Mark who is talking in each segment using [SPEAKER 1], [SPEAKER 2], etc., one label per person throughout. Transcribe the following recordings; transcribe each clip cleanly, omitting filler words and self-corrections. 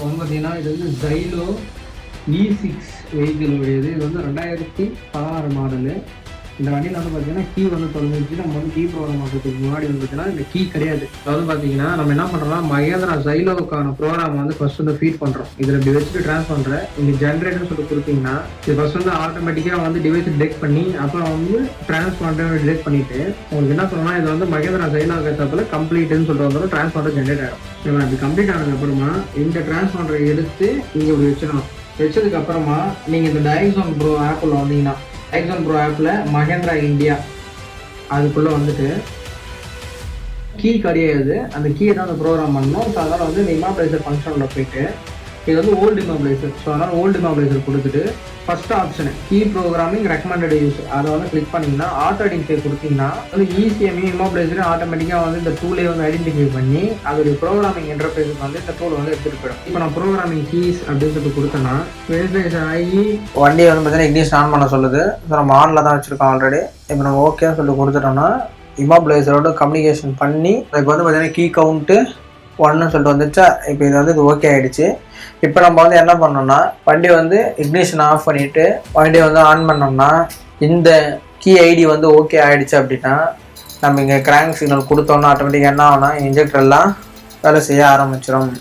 [SPEAKER 1] வந்து பார்த்தீங்கன்னா இது வந்து ஜைலோ E6 வெஹிக்கிள் உடையது. இது வந்து 2016 மாடலு. இந்த வண்டியில் வந்து பார்த்தீங்கன்னா கீ வந்து தொலைஞ்சிருச்சு. நம்ம வந்து கீ ப்ரோக்ராம் பண்ணுறதுக்கு முன்னாடி வந்து பார்த்தீங்கன்னா இந்த கீ கிடையாது. அதாவது பார்த்தீங்கன்னா நம்ம என்ன பண்ணுறோம்னா மகேந்திரா ஜைலோவுக்கான ப்ரோக்ராம் வந்து ஃபர்ஸ்ட் வந்து ஃபீட் பண்ணுறோம். இதில் இப்படி வச்சுட்டு ட்ரான்ஸ்பண்றேன். இங்கே ஜென்ரேட்டர்னு சொல்லிட்டு கொடுத்தீங்கன்னா இது ஃபர்ஸ்ட் வந்து ஆட்டோமேட்டிக்காக வந்து டிவைஸ் டிடெக்ட் பண்ணி அப்புறம் வந்து ட்ரான்ஸ்பாண்டர் டிடெக்ட் பண்ணிட்டு உங்களுக்கு என்ன சொல்லணும்னா இது வந்து மகேந்திரா ஜைலோ கட்டத்தில் கம்ப்ளீட்னு சொல்லிட்டு வந்தாலும் ட்ரான்ஸ்பாண்டர் ஜென்ரேட் ஆகும். இவன் அப்படி கம்ப்ளீட் ஆனதுக்கு அப்புறமா இந்த ட்ரான்ஸ்பாண்டரை எடுத்து இங்கே இப்படி வச்சிடணும். வச்சதுக்கு அப்புறமா நீங்கள் இந்த டைக்ஸான் ப்ரோ ஆப்பில் வந்தீங்கன்னா டைக்ஸான் ப்ரோ ஆப்பில் மகேந்திரா இந்தியா அதுக்குள்ளே வந்துட்டு கீ கிடையாது. அந்த கீயை தான் அந்த ப்ரோக்ராம் பண்ணணும். ஸோ அதனால் வந்து இந்த இமாப்ளைசர் ஃபங்க்ஷனில் போயிட்டு இது வந்து ஓல்டு இமாப்ளைசர். ஸோ அதனால் ஓல்டு இமாப்ளைசர் கொடுத்துட்டு first option key programming recommended use அதை வந்து கிளிக் பண்ணிங்கன்னா ஆட்டோ ஐடென்டிஃபை கொடுத்தீங்கன்னா வந்து ஈஸிஎம்இ இமாப்ளைசரும் ஆட்டோமேட்டிக்காக வந்து இந்த டூலே வந்து ஐடென்டிஃபை பண்ணி அதோடைய ப்ரோக்ராமிங் இன்டர்ஃபேஸுக்கு வந்து இந்த டூல் வந்து எடுத்துகிட்டு போயிடும். இப்போ நான் ப்ரோக்ராமிங் கீஸ் அப்படின்னு சொல்லிட்டு கொடுத்தேன்னா வெரிஃபிகேஷன் ஆகி வண்டியை வந்து பார்த்தீங்கன்னா இக்னிஷன் ஆன் பண்ண சொல்லுது. ஸோ நம்ம ஆனில் தான் வச்சுருக்கோம் ஆல்ரெடி. இப்போ நம்ம ஓகேன்னு சொல்லிட்டு கொடுத்துட்டோம்னா இமாப்ளைசரோட கம்யூனிகேஷன் பண்ணி இப்போ வந்து பார்த்தீங்கன்னா கீ கவுண்ட்டு 1ன்னு சொல்லிட்டு வந்துச்சா. இப்போ இது வந்து இது ஓகே ஆகிடுச்சு. இப்போ நம்ம வந்து என்ன பண்ணோம்னா வண்டி வந்து இக்னிஷன் ஆஃப் பண்ணிவிட்டு வண்டியை வந்து ஆன் பண்ணோம்னா இந்த கீ ஐடி வந்து ஓகே ஆகிடுச்சு அப்படின்னா நம்ம இங்கே கிராங்க் சிக்னல் கொடுத்தோம்னா ஆட்டோமேட்டிக்காக என்ன ஆகும்னா இன்ஜெக்டர்லாம் வேலை செய்ய ஆரம்பிச்சிடும்.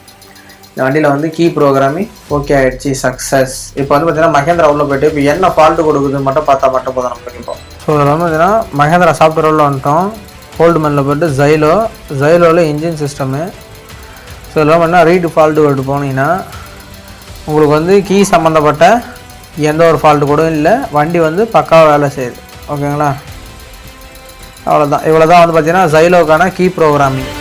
[SPEAKER 1] இந்த வண்டியில் வந்து கீ ப்ரோக்ராமிங் ஓகே ஆகிடுச்சு, சக்ஸஸ். இப்போ வந்து பார்த்தீங்கன்னா மகேந்திரா உள்ள போய்ட்டு இப்போ என்ன ஃபால்ட்டு கொடுக்குதுன்னு மட்டும் பார்த்தா மட்டும் போதும் நமக்கு. இப்போ ஸோ இதில் வந்து பார்த்தீங்கன்னா மகேந்திரா சாஃப்ட்வேர் உள்ள வந்துட்டோம். ஹோல்டு மெனில் போய்ட்டு ஜைலோவில் இன்ஜின் சிஸ்டமு. ஸோ இதெல்லாம் பண்ணால் ரீடு ஃபால்ட்டு போட்டு போனீங்கன்னா உங்களுக்கு வந்து கீ சம்மந்தப்பட்ட எந்த ஒரு ஃபால்ட்டு கூட இல்லை. வண்டி வந்து பக்காவாக வேலை செய்யுது. ஓகேங்களா? அவ்வளோதான். இவ்வளோ தான் வந்து பார்த்தீங்கன்னா ஜைலோக்கான கீ ப்ரோக்ராமிங்.